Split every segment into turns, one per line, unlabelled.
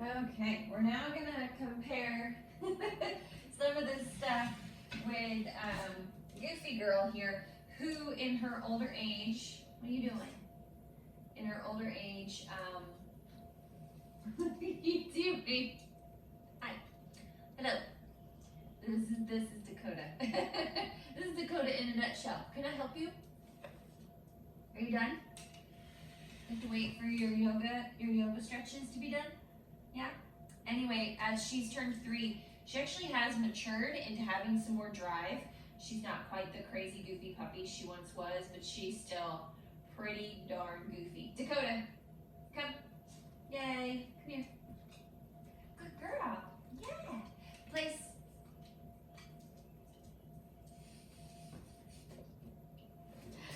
Okay, we're now gonna compare some of this stuff with Goofy Girl here, who in her older age, what are you doing? In her older age, what are you doing? Hi, hello. This is Dakota. This is Dakota in a nutshell. Can I help you? Are you done? You have to wait for your yoga stretches to be done? Yeah? Anyway, as she's turned 3, she actually has matured into having some more drive. She's not quite the crazy goofy puppy she once was, but she's still pretty darn goofy. Dakota, come. Yay, come here. Good girl. Yeah. Place.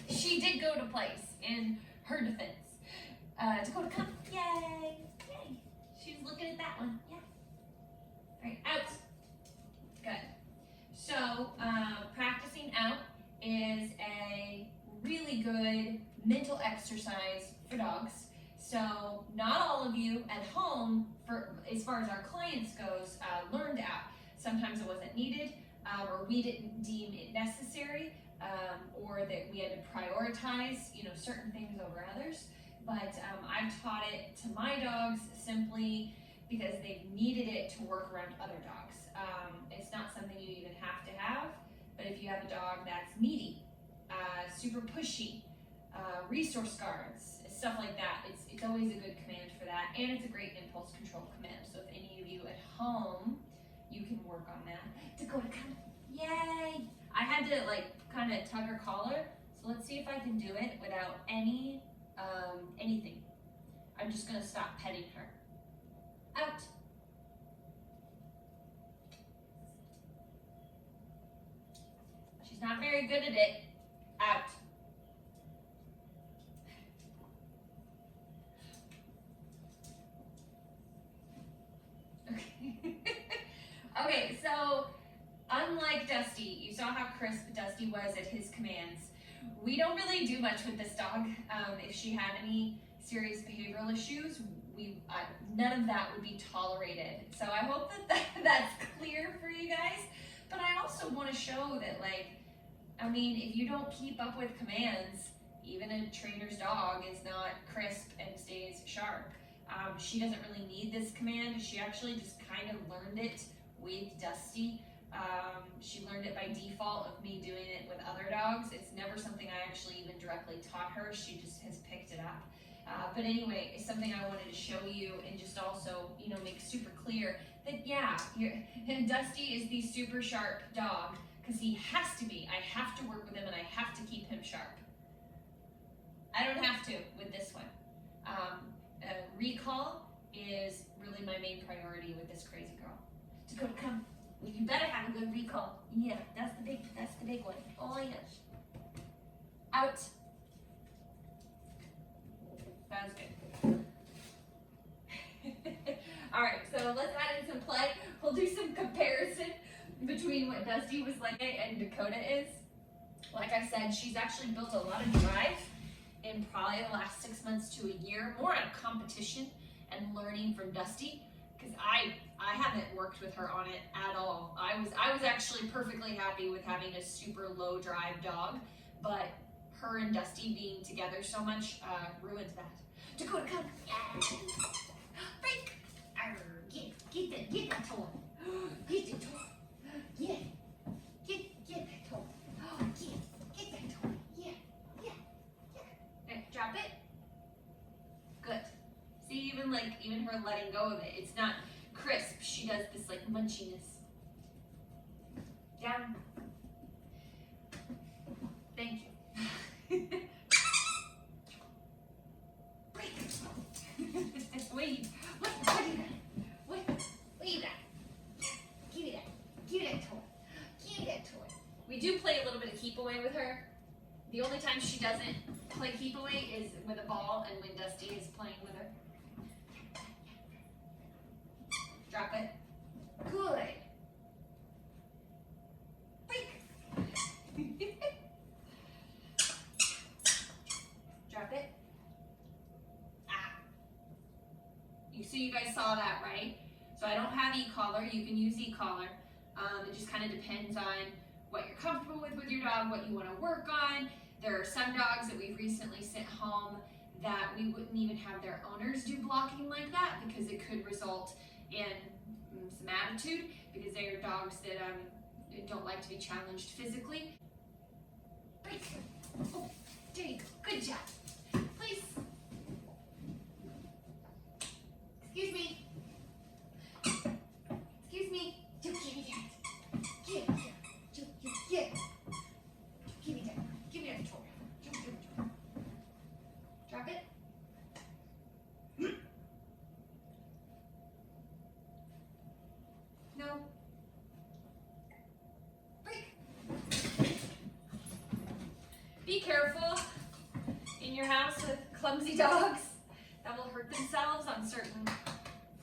She did go to place in her defense. Dakota, come. Yay. Yay. She was looking at that one. Yeah. All right, out. Good. So, practicing out is a really good mental exercise for dogs. So, not all of you at home, as far as our clients goes, learned out. Sometimes it wasn't needed, or we didn't deem it necessary, or that we had to prioritize, certain things over others. But I've taught it to my dogs simply because they've needed it to work around other dogs. It's not something you even have to have, but if you have a dog that's needy, super pushy, resource guards, stuff like that, it's always a good command for that, and it's a great impulse control command. So if any of you at home, you can work on that. Dakota, come. Yay! I had to kind of tug her collar, so let's see if I can do it without anything. I'm just gonna stop petting her. Out. She's not very good at it. Out. Okay. Okay, so unlike Dusty, you saw how crisp Dusty was at his commands. We don't really do much with this dog. If she had any serious behavioral issues, none of that would be tolerated. So I hope that's clear for you guys. But I also want to show that, if you don't keep up with commands, even a trainer's dog is not crisp and stays sharp. She doesn't really need this command. She actually just kind of learned it with Dusty. She learned it by default of me doing it with other dogs. It's never something I actually even directly taught her. She just has picked it up. But anyway, it's something I wanted to show you and just also, make super clear that, Dusty is the super sharp dog because he has to be. I have to work with him and I have to keep him sharp. I don't have to with this one. Recall is really my main priority with this crazy girl. Dakota, come. You better have a good recall. Yeah, that's the big one. Oh yes. Out. That was good. All right, so let's add in some play. We'll do some comparison between what Dusty was like and Dakota is. Like I said, she's actually built a lot of drive in probably the last 6 months to a year, more out of competition and learning from Dusty, because I haven't worked with her on it at all. I was actually perfectly happy with having a super low drive dog, but her and Dusty being together so much ruined that. Dakota, come. Break. Get that toy. Get the toy. Get that toy. Get that toy. Yeah. Okay, drop it. Good. See, even her letting go of it, it's not crisp. She does this munchiness. Down. Thank you. Break. Wait. What do you got? What you got? Give me that. Give me that toy. Give me that toy. We do play a little bit of keep away with her. The only time she doesn't play keep away is with a ball and when Dusty is playing with her. Drop it. Good. Break. Drop it. Ah. You see you guys saw that, right? So I don't have e-collar. You can use e-collar. It just kind of depends on what you're comfortable with your dog, what you want to work on. There are some dogs that we've recently sent home that we wouldn't even have their owners do blocking like that because it could result in some attitude because they are dogs that don't like to be challenged physically. Oh, there you go. Good job. Please. Excuse me. Excuse me. You give me that. Give me that. You. Give me that. Give me that toy. Give me that toy. Drop it. No. Break. Be careful in your house with clumsy dogs that will hurt themselves on certain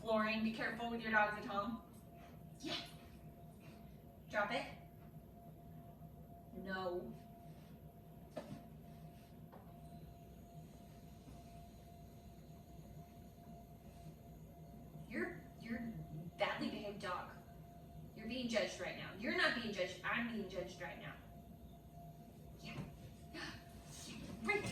flooring. Be careful with your dogs at home. Yeah. Drop it. No. You're a badly behaved dog. You're being judged right now. You're not being judged. I'm being judged right now. Yeah. Break.